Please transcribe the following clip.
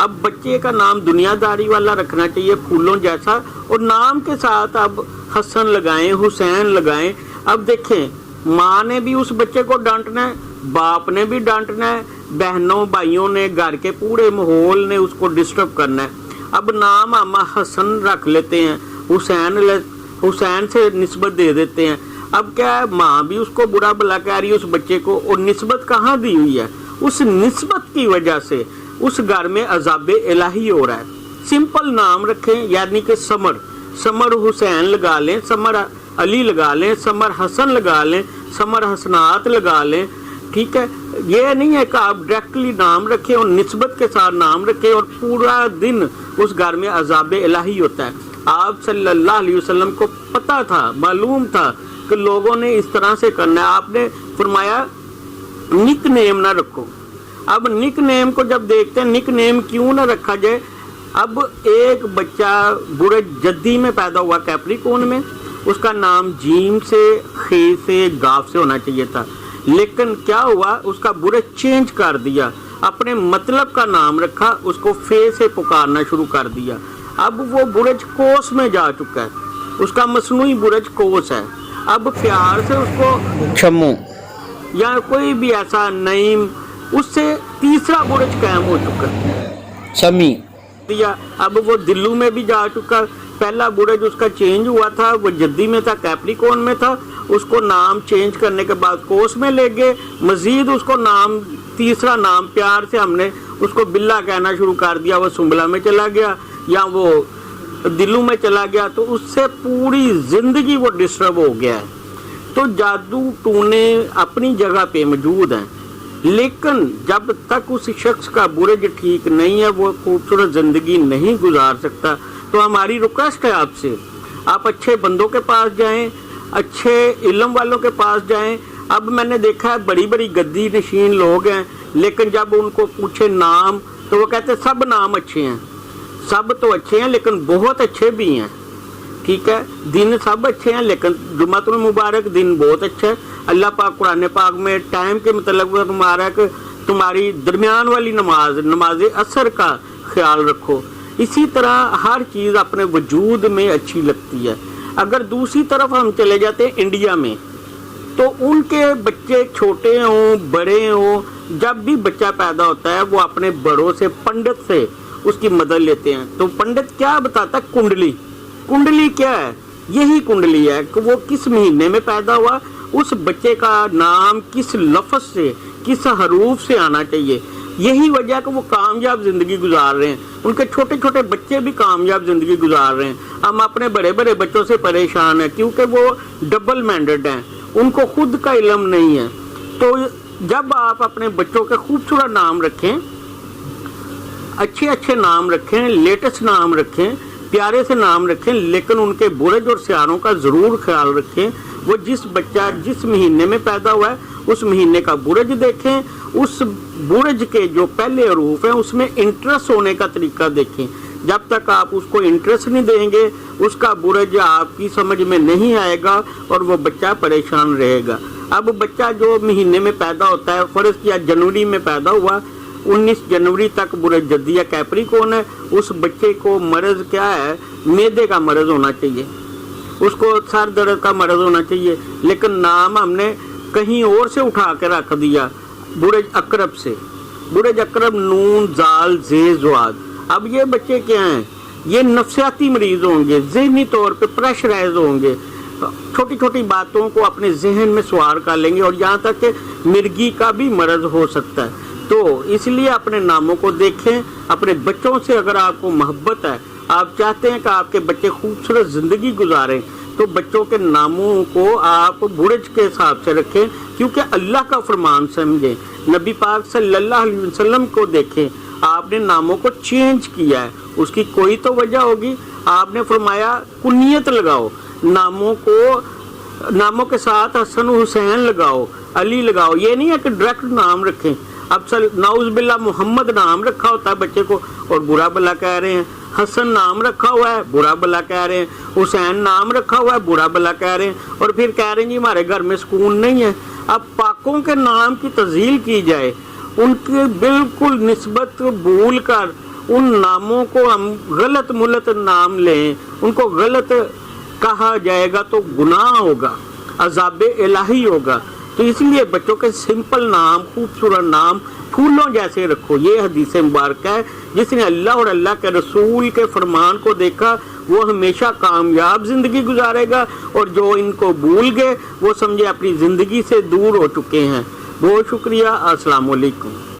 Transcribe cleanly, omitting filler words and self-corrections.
اب بچے کا نام دنیا داری والا رکھنا چاہیے، پھولوں جیسا، اور نام کے ساتھ اب حسن لگائیں، حسین لگائیں۔ اب دیکھیں ماں نے بھی اس بچے کو ڈانٹنا ہے، باپ نے بھی ڈانٹنا ہے، بہنوں بھائیوں نے، گھر کے پورے ماحول نے اس کو ڈسٹرب کرنا ہے۔ اب نام ہم حسن رکھ لیتے ہیں، حسین سے نسبت دے دیتے ہیں۔ اب کیا ہے، ماں بھی اس کو برا بلا کہہ رہی ہے اس بچے کو، اور نسبت کہاں دی ہوئی ہے؟ اس نسبت کی وجہ سے اس گھر میں عذاب الہی ہو رہا ہے۔ سمپل نام رکھیں، یعنی کہ سمر حسین لگا لیں، سمر علی لگا لیں، سمر حسن لگا لیں، سمر حسنات لگا لیں، ٹھیک ہے۔ یہ نہیں ہے کہ آپ ڈائریکٹلی نام رکھیں اور نسبت کے ساتھ نام رکھیں اور پورا دن اس گھر میں عذاب الہی ہوتا ہے۔ آپ صلی اللہ علیہ وسلم کو پتا تھا، معلوم تھا کہ لوگوں نے اس طرح سے کرنا ہے۔ آپ نے فرمایا نک نیم نہ رکھو۔ اب نک نیم کو جب دیکھتے ہیں، نک نیم کیوں نہ رکھا جائے؟ اب ایک بچہ برج جدی میں پیدا ہوا کیپریکون میں، اس کا نام جیم سے، خے سے، گاف سے ہونا چاہیے تھا، لیکن کیا ہوا، اس کا برج چینج کر دیا، اپنے مطلب کا نام رکھا، اس کو فے سے پکارنا شروع کر دیا۔ اب وہ برج کوس میں جا چکا ہے، اس کا مصنوعی برج کوس ہے۔ اب پیار سے اس کو چھمو یا کوئی بھی ایسا نعیم، اس سے تیسرا برج قائم ہو چکا چھمی دیا۔ اب وہ دلو میں بھی جا چکا، پہلا برج اس کا چینج ہوا تھا، وہ جدی میں تھا، کیپریکون میں تھا، اس کو نام چینج کرنے کے بعد کوس میں لے گئے، مزید اس کو نام، تیسرا نام پیار سے ہم نے اس کو بلا کہنا شروع کر دیا، وہ سنبلا میں چلا گیا یا وہ دلو میں چلا گیا، تو اس سے پوری زندگی وہ ڈسٹرب ہو گیا ہے۔ تو جادو ٹونے اپنی جگہ پہ موجود ہیں، لیکن جب تک اس شخص کا برج ٹھیک نہیں ہے وہ خوبصورت زندگی نہیں گزار سکتا۔ تو ہماری ریکویسٹ ہے آپ سے، آپ اچھے بندوں کے پاس جائیں، اچھے علم والوں کے پاس جائیں۔ اب میں نے دیکھا ہے بڑی بڑی گدی نشین لوگ ہیں، لیکن جب ان کو پوچھے نام تو وہ کہتے ہیں سب نام اچھے ہیں، سب تو اچھے ہیں لیکن بہت اچھے بھی ہیں، ٹھیک ہے، دن سب اچھے ہیں لیکن جمعۃ المبارک دن بہت اچھا ہے۔ اللہ پاک قرآن پاک میں ٹائم کے متعلق تمہارا کہ تمہاری درمیان والی نماز عصر کا خیال رکھو۔ اسی طرح ہر چیز اپنے وجود میں اچھی لگتی ہے۔ اگر دوسری طرف ہم چلے جاتے ہیں انڈیا میں، تو ان کے بچے چھوٹے ہوں بڑے ہوں، جب بھی بچہ پیدا ہوتا ہے وہ اپنے بڑوں سے، پنڈت سے اس کی مدد لیتے ہیں۔ تو پنڈت کیا بتاتا ہے؟ کنڈلی۔ کنڈلی کیا ہے؟ یہی کنڈلی ہے کہ وہ کس مہینے میں پیدا ہوا، اس بچے کا نام کس لفظ سے، کس حروف سے آنا چاہیے۔ یہی وجہ ہے کہ وہ کامیاب زندگی گزار رہے ہیں، ان کے چھوٹے چھوٹے بچے بھی کامیاب زندگی گزار رہے ہیں۔ ہم اپنے بڑے بڑے بچوں سے پریشان ہیں کیونکہ وہ ڈبل مائنڈڈ ہیں، ان کو خود کا علم نہیں ہے۔ تو جب آپ اپنے بچوں کے خوبصورت نام رکھیں، اچھے اچھے نام رکھیں، لیٹسٹ نام رکھیں، پیارے سے نام رکھیں، لیکن ان کے برج اور سیاروں کا ضرور خیال رکھیں۔ وہ جس بچہ جس مہینے میں پیدا ہوا ہے اس مہینے کا برج دیکھیں، اس برج کے جو پہلے حروف ہیں اس میں انٹرسٹ ہونے کا طریقہ دیکھیں۔ جب تک آپ اس کو انٹرسٹ نہیں دیں گے اس کا برج آپ کی سمجھ میں نہیں آئے گا اور وہ بچہ پریشان رہے گا۔ اب بچہ جو مہینے میں پیدا ہوتا ہے، فرض کیا جنوری میں پیدا ہوا، 19 جنوری تک برج جدی یا کیپریکون ہے، اس بچے کو مرض کیا ہے؟ معدے کا مرض ہونا چاہیے، اس کو سر درد کا مرض ہونا چاہیے، لیکن نام ہم نے کہیں اور سے اٹھا کے رکھ دیا، برج اقرب سے۔ برج اقرب نون زال زے زواد۔ اب یہ بچے کیا ہیں؟ یہ نفسیاتی مریض ہوں گے، ذہنی طور پہ پریشرائز ہوں گے، چھوٹی چھوٹی باتوں کو اپنے ذہن میں سوار کر لیں گے، اور یہاں تک کہ مرگی کا بھی مرض ہو سکتا ہے۔ تو اس لیے اپنے ناموں کو دیکھیں، اپنے بچوں سے اگر آپ کو محبت ہے، آپ چاہتے ہیں کہ آپ کے بچے خوبصورت زندگی گزاریں، تو بچوں کے ناموں کو آپ برج کے حساب سے رکھیں، کیونکہ اللہ کا فرمان سمجھیں۔ نبی پاک صلی اللہ علیہ وسلم کو دیکھیں، آپ نے ناموں کو چینج کیا ہے، اس کی کوئی تو وجہ ہوگی۔ آپ نے فرمایا کنیت لگاؤ، ناموں کے ساتھ حسن حسین لگاؤ، علی لگاؤ، یہ نہیں ہے کہ ڈائریکٹ نام رکھیں۔ اب نعوذ باللہ محمد نام رکھا ہوتا ہے بچے کو اور برا بلا کہہ رہے ہیں، حسن نام رکھا ہوا ہے برا بلا کہہ رہے ہیں، حسین نام رکھا ہوا ہے برا بلا کہہ رہے ہیں، اور پھر کہہ رہے ہیں جی ہمارے گھر میں سکون نہیں ہے۔ اب پاکوں کے نام کی تذیل کی جائے، ان کی بالکل نسبت بھول کر ان ناموں کو ہم غلط ملت نام لیں، ان کو غلط کہا جائے گا تو گناہ ہوگا، عذاب الہی ہوگا۔ تو اس لیے بچوں کے سمپل نام، خوبصورت نام پھولوں جیسے رکھو۔ یہ حدیث مبارکہ ہے، جس نے اللہ اور اللہ کے رسول کے فرمان کو دیکھا وہ ہمیشہ کامیاب زندگی گزارے گا، اور جو ان کو بھول گئے وہ سمجھے اپنی زندگی سے دور ہو چکے ہیں۔ بہت شکریہ، السلام علیکم۔